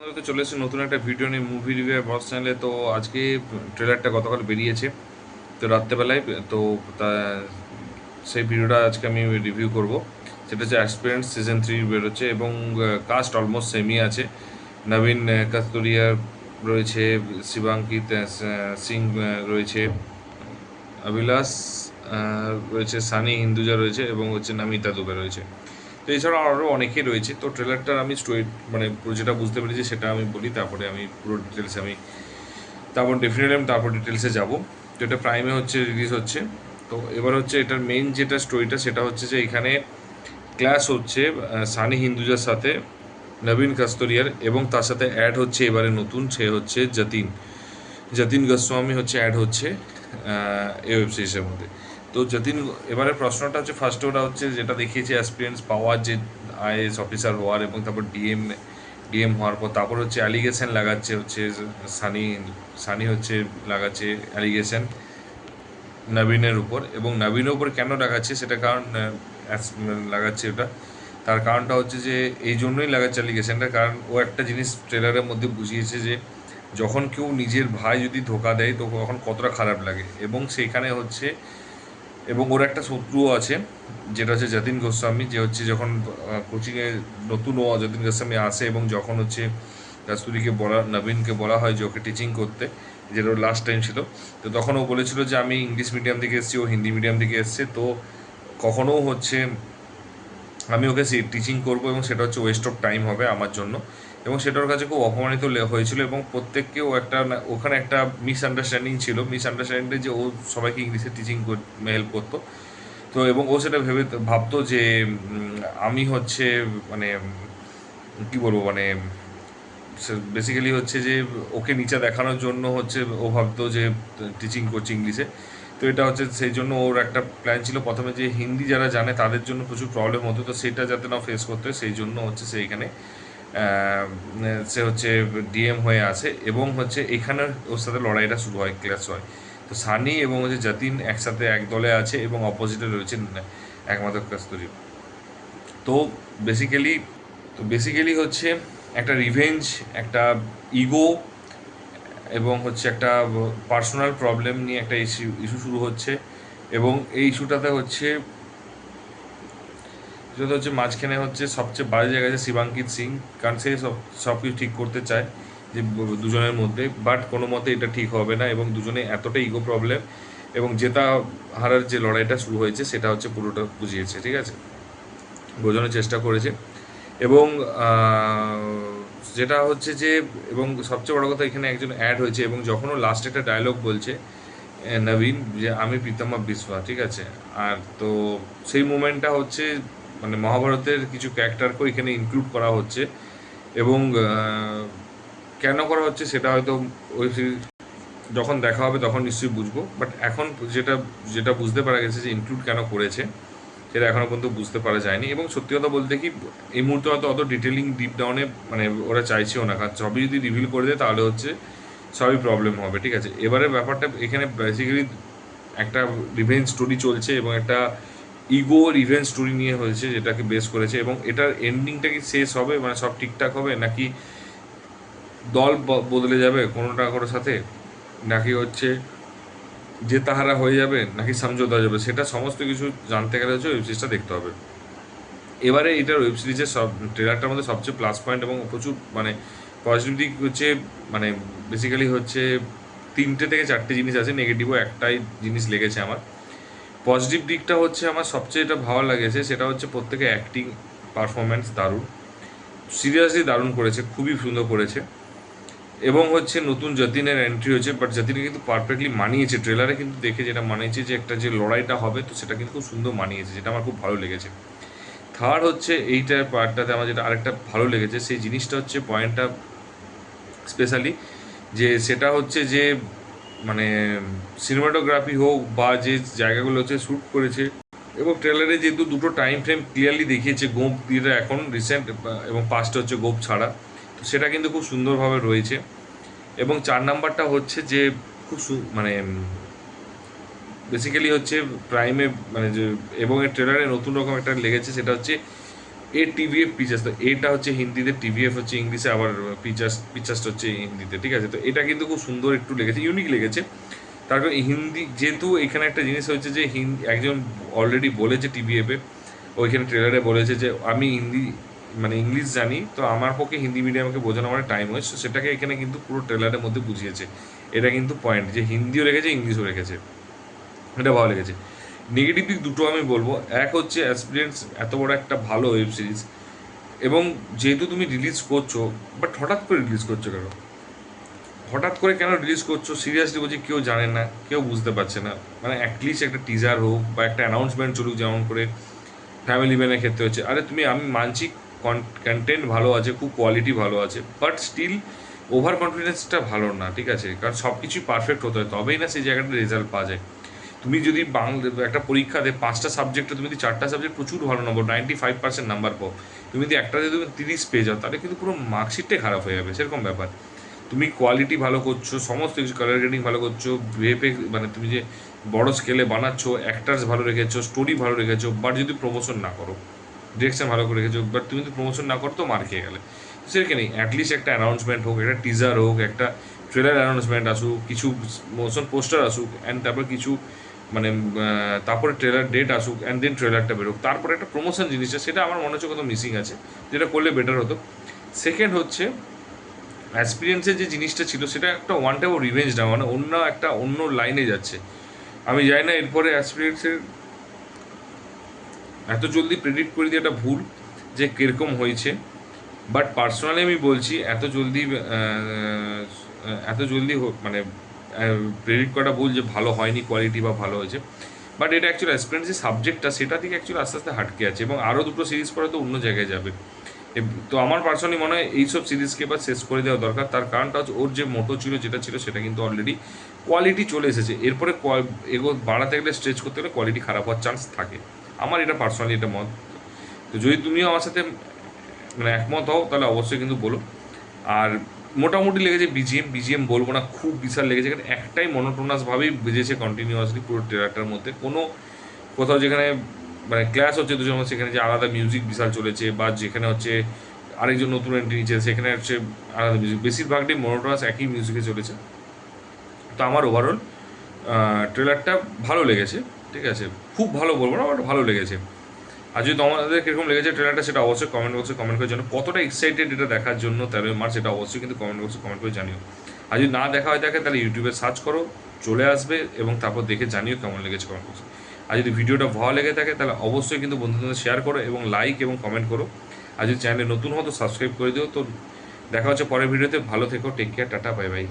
তো চলে এসেছে নতুন একটা ভিডিও নিয়ে মুভি রিভিউ বস চ্যানেলে। তো আজকে ট্রেলারটা গতকাল বেরিয়েছে, তো রাত্রেবেলায়। তো তা সেই ভিডিওটা আজকে আমি রিভিউ করব। সেটা হচ্ছে অ্যাসপিরেন্টস সিজন 3 বেরোচ্ছে এবং কাস্ট অলমোস্ট সেমই আছে। নবীন কাস্তুরিয়া রয়েছে, শিবাঙ্কিত সিং রয়েছে, অভিলাষ রয়েছে, সানি হিন্দুজা রয়েছে এবং হচ্ছে নামিতা দুবে রয়েছে। তো এছাড়াও আরও অনেকেই রয়েছে। তো ট্রেলারটার আমি স্টোরি মানে পুরো যেটা বুঝতে পেরেছি সেটা আমি বলি, তারপরে আমি পুরো ডিটেলসে তারপর ডিটেলসে যাব। তো এটা প্রাইমে হচ্ছে রিলিজ হচ্ছে। তো এবার হচ্ছে এটার মেইন যেটা স্টোরিটা সেটা হচ্ছে যে এখানে ক্লাস হচ্ছে সানি হিন্দুজার সাথে নবীন কাস্তরিয়ার, এবং তার সাথে অ্যাড হচ্ছে এবারে নতুন, সে হচ্ছে যতীন যতীন গোস্বামী হচ্ছে অ্যাড হচ্ছে এই ওয়েব সিরিজের মধ্যে। তো যতীন, এবারে প্রশ্নটা হচ্ছে ফার্স্টে ওরা হচ্ছে যেটা দেখিয়েছে এক্সপিরিয়েন্স পাওয়ার, যে আইএএস অফিসার হওয়ার এবং তারপর ডিএম হওয়ার পর তারপর হচ্ছে অ্যালিগেশন লাগাচ্ছে হচ্ছে সানি সানি হচ্ছে লাগাচ্ছে অ্যালিগেশন নবীনের উপর। এবং নবীনের উপর কেন লাগাচ্ছে সেটা কারণ লাগাচ্ছে ওটা, তার কারণটা হচ্ছে যে এই জন্যই লাগাচ্ছে অ্যালিগেশনটা, কারণ ও একটা জিনিস ট্রেলারের মধ্যে বুঝিয়েছে যে যখন কেউ নিজের ভাই যদি ধোকা দেয় তো তখন কতটা খারাপ লাগে। এবং সেইখানে হচ্ছে, এবং ওর একটা শত্রুও আছে যেটা হচ্ছে যতীন গোস্বামী, যে হচ্ছে যখন কোচিংয়ে নতুন ও যতীন গোস্বামী আসে এবং যখন হচ্ছে কাস্তুরিকে নবীনকে বলা হয় যে ওকে টিচিং করতে, যেটা ওর লাস্ট টাইম ছিল। তো তখন ও বলেছিল যে আমি ইংলিশ মিডিয়াম থেকে এসেছি, ও হিন্দি মিডিয়াম থেকে এসছে, তো কখনও হচ্ছে আমি ওকে টিচিং করবো এবং সেটা হচ্ছে ওয়েস্ট অফ টাইম হবে আমার জন্য। এবং সেটা ওর কাছে খুব অপমানিত হয়েছিল এবং প্রত্যেককেও একটা ওখানে একটা মিসআন্ডারস্ট্যান্ডিং যে ও সবাইকে ইংলিশে টিচিং হেল্প করতো। তো এবং ও সেটা ভাবতো যে আমি হচ্ছে মানে কি বলবো মানে বেসিক্যালি হচ্ছে যে ওকে নিচে দেখানোর জন্য হচ্ছে ও ভাবতো যে টিচিং করছে ইংলিশে। তো এটা হচ্ছে সেই জন্য ওর একটা প্ল্যান ছিল প্রথমে যে হিন্দি যারা জানে তাদের জন্য প্রচুর প্রবলেম হতো, তো সেটা যাতে না ফেস করতে হয় সেই জন্য হচ্ছে সে এখানে সে হচ্ছে ডিএম হয়ে আসে। এবং হচ্ছে এখানে ওর সাথে লড়াইটা শুরু হয়, ক্লাস হয়। তো সানি এবং হচ্ছে যতীন একসাথে এক দলে আছে এবং অপোজিটে রয়েছে একমাত্র কাস্তুরী। তো বেসিক্যালি বেসিক্যালি হচ্ছে একটা রিভেঞ্জ, একটা ইগো এবং হচ্ছে একটা পার্সোনাল প্রবলেম নিয়ে একটা ইস্যু শুরু হচ্ছে। এবং এই ইস্যুটাতে হচ্ছে যেটা হচ্ছে মাঝখানে হচ্ছে সবচেয়ে বাজে জায়গা আছে শিবাঙ্কিত সিং, কারণ সে সব কিছু ঠিক করতে চায় যে দুজনের মধ্যে, বাট কোনো মতে এটা ঠিক হবে না এবং দুজনে এতটা ইগো প্রবলেম এবং জেতা হারার যে লড়াইটা শুরু হয়েছে সেটা হচ্ছে পুরোটা বুঝিয়েছে, ঠিক আছে, বোঝানোর চেষ্টা করেছে। এবং যেটা হচ্ছে যে, এবং সবচেয়ে বড় কথা এখানে একজন অ্যাড হয়েছে এবং যখনও লাস্ট একটা ডায়লগ বলছে নবীন যে আমি প্রীতমা বিশ্বা, ঠিক আছে, আর তো সেই মুমেন্টটা হচ্ছে মানে মহাভারতের কিছু ক্যারেক্টারকেও এখানে ইনক্লুড করা হচ্ছে। এবং কেন করা হচ্ছে সেটা হয়তো ওই যখন দেখা হবে তখন নিশ্চয়ই বুঝবো, বাট এখন যেটা যেটা বুঝতে পারা গেছে যে ইনক্লুড কেন করেছে সেটা এখনও পর্যন্ত বুঝতে পারা যায়নি। এবং সত্যি কথা বলতে কি, এই মুহূর্তে হয়তো অত ডিটেলিং ডিপ ডাউনে মানে ওরা চাইছেও না, কারণ সবই যদি রিভিল করে দেয় তাহলে হচ্ছে সবই প্রবলেম হবে, ঠিক আছে। এবারে ব্যাপারটা এখানে বেসিক্যালি একটা রিভেঞ্জ স্টোরি চলছে এবং একটা ইগো রিভেঞ্জ স্টোরি নিয়ে হয়েছে যেটাকে বেস করেছে। এবং এটার এন্ডিংটা কি শেষ হবে মানে সব ঠিকঠাক হবে, নাকি দল বদলে যাবে কোনোটা কারোর সাথে, নাকি হচ্ছে যে তাহারা হয়ে যাবে, নাকি সমঝোতা হয়ে যাবে, সেটা সমস্ত কিছু জানতে গেলে হচ্ছে ওয়েব সিরিজটা দেখতে হবে। এবারে এটার ওয়েব সিরিজের সব ট্রেলারটার মধ্যে সবচেয়ে প্লাস পয়েন্ট এবং প্রচুর মানে পজিটিভ দিক হচ্ছে, মানে বেসিক্যালি হচ্ছে 3টে থেকে 4টে জিনিস আছে, নেগেটিভও একটাই জিনিস লেগেছে আমার। পজিটিভ দিকটা হচ্ছে আমার সবচেয়ে এটা ভালো লেগেছে সেটা হচ্ছে প্রত্যেকে অ্যাক্টিং পারফরমেন্স দারুণ, সিরিয়াসলি দারুণ করেছে, খুবই সুন্দর করেছে। এবং হচ্ছে নতুন যতীনের এন্ট্রি হয়েছে, বাট যতীনে কিন্তু পারফেক্টলি মানিয়েছে, ট্রেলারে কিন্তু দেখে যেটা মানিয়েছে যে একটা যে লড়াইটা হবে তো সেটা কিন্তু খুব সুন্দর মানিয়েছে, যেটা আমার খুব ভালো লেগেছে। থার্ড হচ্ছে এইটার পার্টটাতে আমার যেটা আরেকটা ভালো লেগেছে সেই জিনিসটা হচ্ছে পয়েন্টটা স্পেশালি, যে সেটা হচ্ছে যে মানে সিনেমাটোগ্রাফি হোক বা যে জায়গাগুলো হচ্ছে শ্যুট করেছে, এবং ট্রেলারে যেহেতু দুটো টাইম ফ্রেম ক্লিয়ারলি দেখিয়েছে, গোপ দিয়ে এখন রিসেন্ট এবং পাস্ট হচ্ছে গোপ ছাড়া, তো সেটা কিন্তু খুব সুন্দরভাবে রয়েছে। এবং 4 নাম্বারটা হচ্ছে যে খুব মানে বেসিক্যালি হচ্ছে প্রাইমে মানে যে, এবং এর ট্রেলারে নতুন রকম একটা লেগেছে সেটা হচ্ছে এ টিভিএফ পিচার্স, তো এটা হচ্ছে হিন্দিতে, টিভিএফ হচ্ছে ইংলিশে, আবার পিচার্স হচ্ছে হিন্দিতে, ঠিক আছে। তো এটা কিন্তু খুব সুন্দর একটু লেগেছে, ইউনিক লেগেছে। তার কারণ হিন্দি যেহেতু এখানে একটা জিনিস হচ্ছে যে একজন অলরেডি বলেছে টিভিএফে, ওইখানে ট্রেলারে বলেছে যে আমি হিন্দি মানে ইংলিশ জানি, তো আমার পক্ষে হিন্দি মিডিয়ামকে বোঝানো আমার টাইম ওয়েস্ট, সেটাকে এখানে কিন্তু পুরো ট্রেলারের মধ্যে বুঝিয়েছে। এটা কিন্তু পয়েন্ট যে হিন্দিও রেখেছে, ইংলিশও রেখেছে, এটা ভালো লেগেছে। নেগেটিভ দিক দুটো আমি বলবো। এক হচ্ছে অ্যাসপিরেন্টস এত বড় একটা ভালো ওয়েব সিরিজ, এবং যেহেতু তুমি রিলিজ করছো, বাট হঠাৎ করে রিলিজ করছো কেন? হঠাৎ করে কেন রিলিজ করছো সিরিয়াসলি বলছি, কেউ জানে না, কেউ বুঝতে পারছে না। মানে অ্যাটলিস্ট একটা টিজার হোক বা একটা অ্যানাউন্সমেন্ট চলুক, যেমন করে ফ্যামিলি ম্যানের ক্ষেত্রে হচ্ছে। আরে তুমি, আমি মানছি কন্টেন্ট ভালো আছে, খুব কোয়ালিটি ভালো আছে, বাট স্টিল ওভার কনফিডেন্সটা ভালো না, ঠিক আছে? কারণ সব কিছুই পারফেক্ট হতে হয়, তবেই না সেই জায়গাটা রেজাল্ট পাওয়া যায়। তুমি যদি একটা পরীক্ষাতে 5টা সাবজেক্টে তুমি যদি 4টা সাবজেক্ট প্রচুর ভালো নম্বর 95% নাম্বার পাও, তুমি যদি একটাতে তুমি 30 পেয়ে যাও, তাহলে কিন্তু পুরো মার্কশিটটাই খারাপ হয়ে যাবে, সেরকম ব্যাপার। তুমি কোয়ালিটি ভালো করছো, সমস্ত কিছু কালার গ্রেডিং ভালো করছো, ভেপে মানে তুমি যে বড় স্কেলে বানাচ্ছো, অ্যাক্টার্স ভালো রেখেছো, স্টোরি ভালো রেখেছো, বাট যদি প্রমোশন না করো, ডিরেকশন ভালো করে রেখেছো, বাট তুমি যদি প্রমোশন না করো তো মার খেয়ে গেলে। সেখানে অ্যাটলিস্ট একটা অ্যানাউন্সমেন্ট হোক, একটা টিজার হোক, একটা ট্রেলার অ্যানাউন্সমেন্ট আসুক, কিছু মোশন পোস্টার আসুক, অ্যান্ড তারপর কিছু মানে তারপরে ট্রেলার ডেট আসুক, অ্যান্ড দেন ট্রেলারটা বেরোক, তারপরে একটা প্রমোশন জিনিসটা, সেটা আমার মনে হচ্ছে কত মিসিং আছে, যেটা করলে বেটার হতো। সেকেন্ড হচ্ছে অ্যাসপিরিয়েন্সের যে জিনিসটা ছিল, সেটা একটা ওয়ান টাইপ রিভেঞ্জ না, মানে অন্য লাইনে যাচ্ছে। আমি জানি না এরপরে অ্যাসপিরিয়েন্সের এত জলদি প্রেডিক্ট করে দিয়ে একটা ভুল যে কীরকম হয়েছে, বাট পার্সোনালি আমি বলছি এত জলদি মানে প্রেডিক্ট করাটা ভুল যে ভালো হয়নি কোয়ালিটি বা ভালো হয়েছে। বাট এটা অ্যাকচুয়ালি অ্যাসপিরেন্স যে সাবজেক্টটা, সেটা থেকে অ্যাকচুয়ালি আস্তে আস্তে হাটকে আছে, এবং আরও দুটো সিরিজ পরে তো অন্য জায়গায় যাবে। তো আমার পার্সোনালি মনে হয় এইসব সিরিজকে এবার শেষ করে দেওয়া দরকার। তার কারণটা হচ্ছে ওর যে মোটো ছিল, যেটা ছিল, সেটা কিন্তু অলরেডি কোয়ালিটি চলে এসেছে। এরপরে বাড়াতে গেলে, স্ট্রেচ করতে গেলে কোয়ালিটি খারাপ হওয়ার চান্স থাকে। আমার এটা পার্সোনালি এটা মত। তো যদি তুমিও আমার সাথে মানে একমত হও, তাহলে অবশ্যই কিন্তু বলো। আর মোটামুটি লেগেছে বিজিএম বলবো না খুব বিশাল লেগেছে, কারণ একটাই মনোটোনাসভাবেই বেজেছে কন্টিনিউয়াসলি পুরো ট্রেলারটার মধ্যে। কোথাও যেখানে মানে ক্লাস হচ্ছে দুজন, সেখানে যে আলাদা মিউজিক বিশাল চলেছে, বা যেখানে হচ্ছে আরেকজন নতুন এন্ট্রি নিচ্ছে, সেখানে হচ্ছে আলাদা মিউজিক, বেশিরভাগটাই মনোটোনাস একই মিউজিকে চলেছে। তো আমার ওভারঅল ট্রেলারটা ভালো লেগেছে, ঠিক আছে। খুব ভালো বলবো না, বাট ভালো লেগেছে। আর যদি তোমাদের কীরকম লেগেছে ট্রেলারটা, সেটা অবশ্যই কমেন্ট বক্সে কমেন্ট করে জানো। কতটা এক্সাইটেড এটা দেখার জন্য 13 মার্চ, সেটা অবশ্যই কিন্তু কমেন্ট বক্সে কমেন্ট করে জানিও। আর যদি না দেখা হয় থাকে, তাহলে ইউটিউবে সার্চ করো, চলে আসবে, এবং তারপর দেখে জানিও কেমন লেগেছে কমেন্ট বক্সে। আর যদি ভিডিওটা ভালো লেগে থাকে, তাহলে অবশ্যই কিন্তু বন্ধুদের শেয়ার করো, এবং লাইক এবং কমেন্ট করো। আর যদি চ্যানেলে নতুন হতো, সাবস্ক্রাইব করে দিও। তো দেখা হচ্ছে পরের ভিডিওতে। ভালো থেকো, take care, ta-ta, bye by.